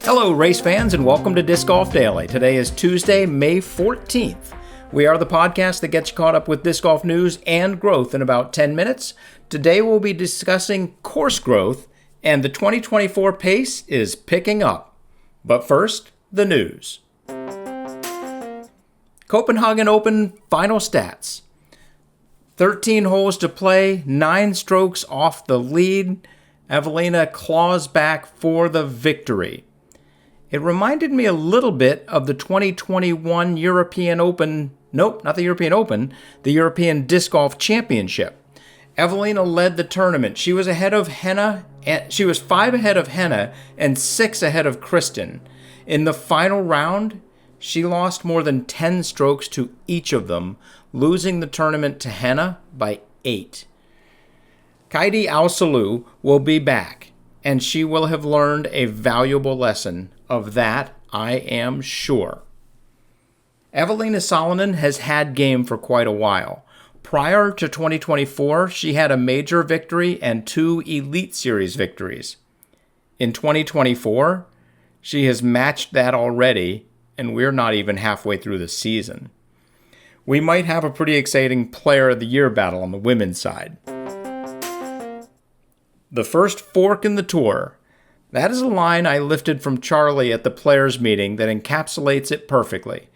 Hello, race fans, and welcome to Disc Golf Daily. Today is Tuesday, May 14th. We are the podcast that gets you caught up with disc golf news and growth in about 10 minutes. Today we'll be discussing course growth, and the 2024 pace is picking up. But first, the news. Copenhagen Open final stats. 13 holes to play, 9 strokes off the lead. Evelina claws back for the victory. It reminded me a little bit of the 2021 European Open, nope, not the European Open, the European Disc Golf Championship. Evelina led the tournament. She was ahead of Henna, and she was 5 ahead of Henna and 6 ahead of Kristen. In the final round, she lost more than 10 strokes to each of them, losing the tournament to Henna by 8. Kaidi Al-Salou will be back, and she will have learned a valuable lesson. Of that, I am sure. Evelina Salonen has had game for quite a while. Prior to 2024, she had a major victory and 2 Elite Series victories. In 2024, she has matched that already, and we're not even halfway through the season. We might have a pretty exciting Player of the Year battle on the women's side. The first fork in the tour. That is a line I lifted from Charlie at the players' meeting that encapsulates it perfectly.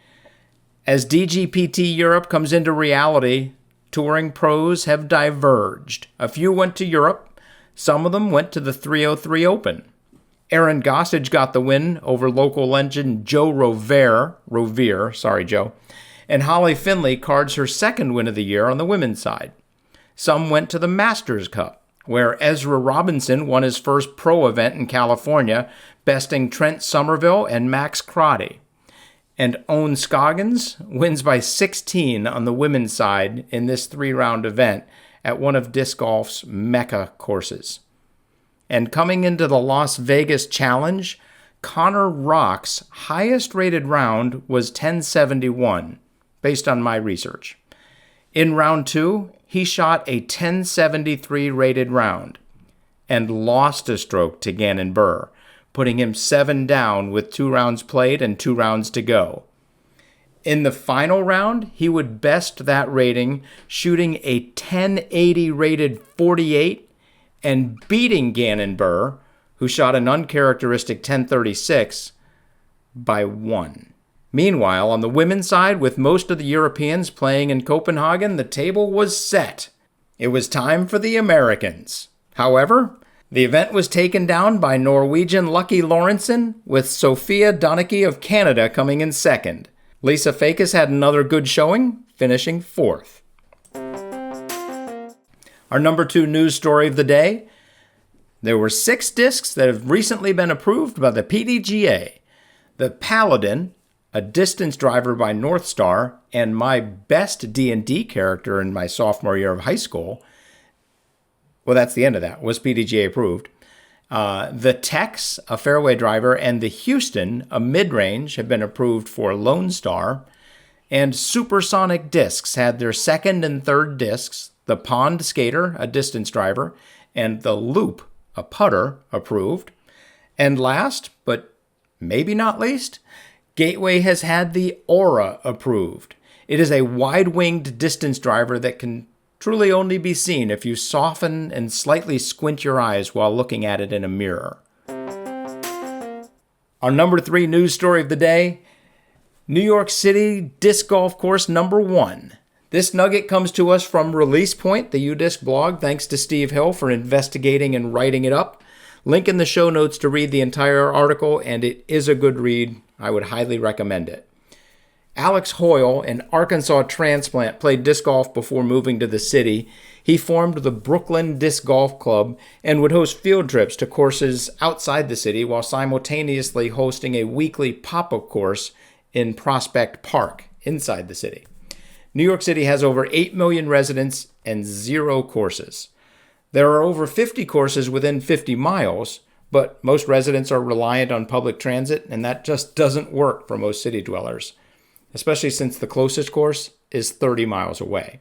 As DGPT Europe comes into reality, touring pros have diverged. A few went to Europe. Some of them went to the 303 Open. Aaron Gossage got the win over local legend Joe Rovere, sorry Joe, and Holly Finley cards her second win of the year on the women's side. Some went to the Masters Cup, where Ezra Robinson won his first pro event in California, besting Trent Somerville and Max Crotty. And Owen Scoggins wins by 16 on the women's side in this 3-round event at one of disc golf's mecca courses. And coming into the Las Vegas Challenge, Connor Rock's highest rated round was 1071, based on my research. In round 2, he shot a 1073 rated round and lost a stroke to Gannon Buhr, putting him 7 down with 2 rounds played and 2 rounds to go. In the final round, he would best that rating, shooting a 1080 rated 48 and beating Gannon Buhr, who shot an uncharacteristic 1036, by 1. Meanwhile, on the women's side, with most of the Europeans playing in Copenhagen, the table was set. It was time for the Americans. However, the event was taken down by Norwegian Lucky Lorentzen, with Sophia Donachie of Canada coming in second. Lisa Fakis had another good showing, finishing 4th. Our number 2 news story of the day. There were 6 discs that have recently been approved by the PDGA. The Paladin, a distance driver by North Star, and my best D&D character in my sophomore year of high school, well, that's the end of that, was PDGA approved. The Tex, a fairway driver, and the Houston, a mid-range, have been approved for Lone Star. And Supersonic Discs had their second and third discs, the Pond Skater, a distance driver, and the Loop, a putter, approved. And last, but maybe not least, Gateway has had the Aura approved. It is a wide-winged distance driver that can truly only be seen if you soften and slightly squint your eyes while looking at it in a mirror. Our number 3 news story of the day, New York City Disc Golf Course number 1. This nugget comes to us from Release Point, the UDisc blog, thanks to Steve Hill for investigating and writing it up. Link in the show notes to read the entire article, and it is a good read. I would highly recommend it. Alex Hoyle, an Arkansas transplant, played disc golf before moving to the city. He formed the Brooklyn Disc Golf Club and would host field trips to courses outside the city while simultaneously hosting a weekly pop-up course in Prospect Park inside the city. New York City has over 8 million residents and 0 courses. There are over 50 courses within 50 miles, but most residents are reliant on public transit, and that just doesn't work for most city dwellers, especially since the closest course is 30 miles away.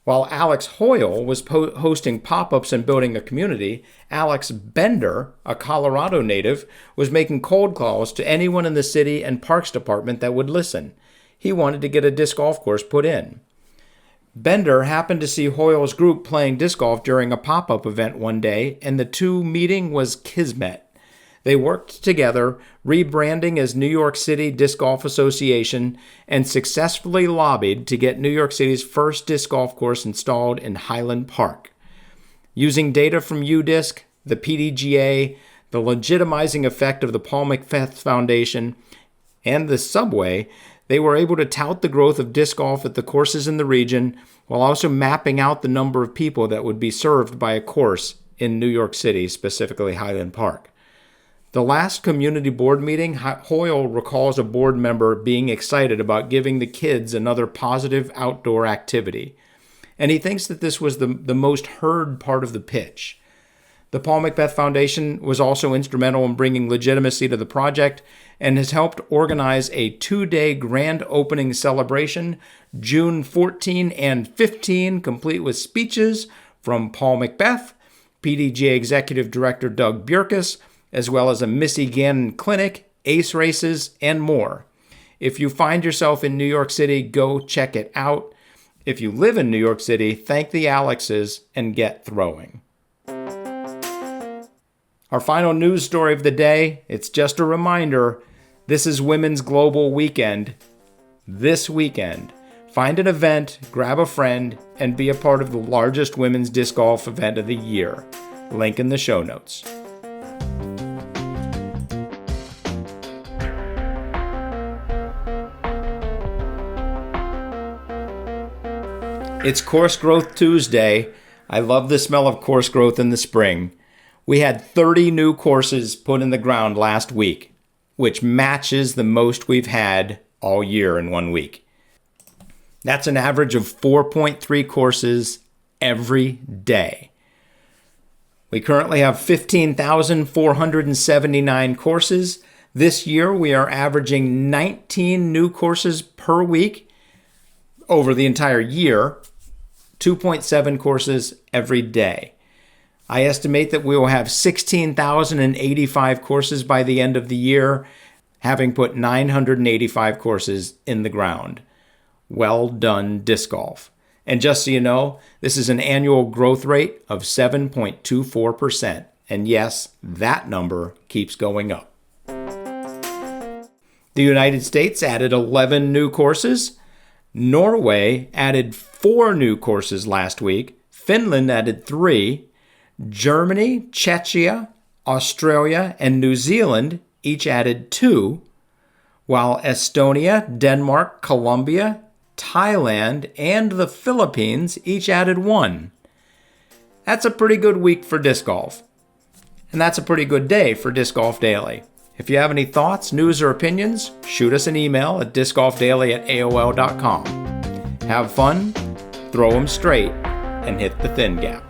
While Alex Hoyle was hosting pop-ups and building a community, Alex Bender, a Colorado native, was making cold calls to anyone in the city and parks department that would listen. He wanted to get a disc golf course put in. Bender happened to see Hoyle's group playing disc golf during a pop-up event one day, and the two meeting was kismet. They worked together, rebranding as New York City Disc Golf Association, and successfully lobbied to get New York City's first disc golf course installed in Highland Park. Using data from UDisc, the PDGA, the legitimizing effect of the Paul McBeth Foundation, and the subway, they were able to tout the growth of disc golf at the courses in the region, while also mapping out the number of people that would be served by a course in New York City, specifically Highland Park. The last community board meeting, Hoyle recalls a board member being excited about giving the kids another positive outdoor activity. And he thinks that this was the most heard part of the pitch. The Paul McBeth Foundation was also instrumental in bringing legitimacy to the project and has helped organize a 2-day grand opening celebration, June 14 and 15, complete with speeches from Paul McBeth, PDGA Executive Director Doug Bjerkes, as well as a Missy Gannon clinic, ace races, and more. If you find yourself in New York City, go check it out. If you live in New York City, thank the Alexes and get throwing. Our final news story of the day, it's just a reminder, this is Women's Global Weekend. This weekend, find an event, grab a friend, and be a part of the largest women's disc golf event of the year. Link in the show notes. It's Course Growth Tuesday. I love the smell of course growth in the spring. We had 30 new courses put in the ground last week, which matches the most we've had all year in 1 week. That's an average of 4.3 courses every day. We currently have 15,479 courses. This year, we are averaging 19 new courses per week over the entire year, 2.7 courses every day. I estimate that we will have 16,085 courses by the end of the year, having put 985 courses in the ground. Well done, disc golf. And just so you know, this is an annual growth rate of 7.24%. And yes, that number keeps going up. The United States added 11 new courses. Norway added 4 new courses last week. Finland added 3. Germany, Czechia, Australia, and New Zealand each added 2, while Estonia, Denmark, Colombia, Thailand, and the Philippines each added 1. That's a pretty good week for disc golf. And that's a pretty good day for Disc Golf Daily. If you have any thoughts, news, or opinions, shoot us an email at discgolfdaily@aol.com. Have fun, throw 'em straight, and hit the thin gap.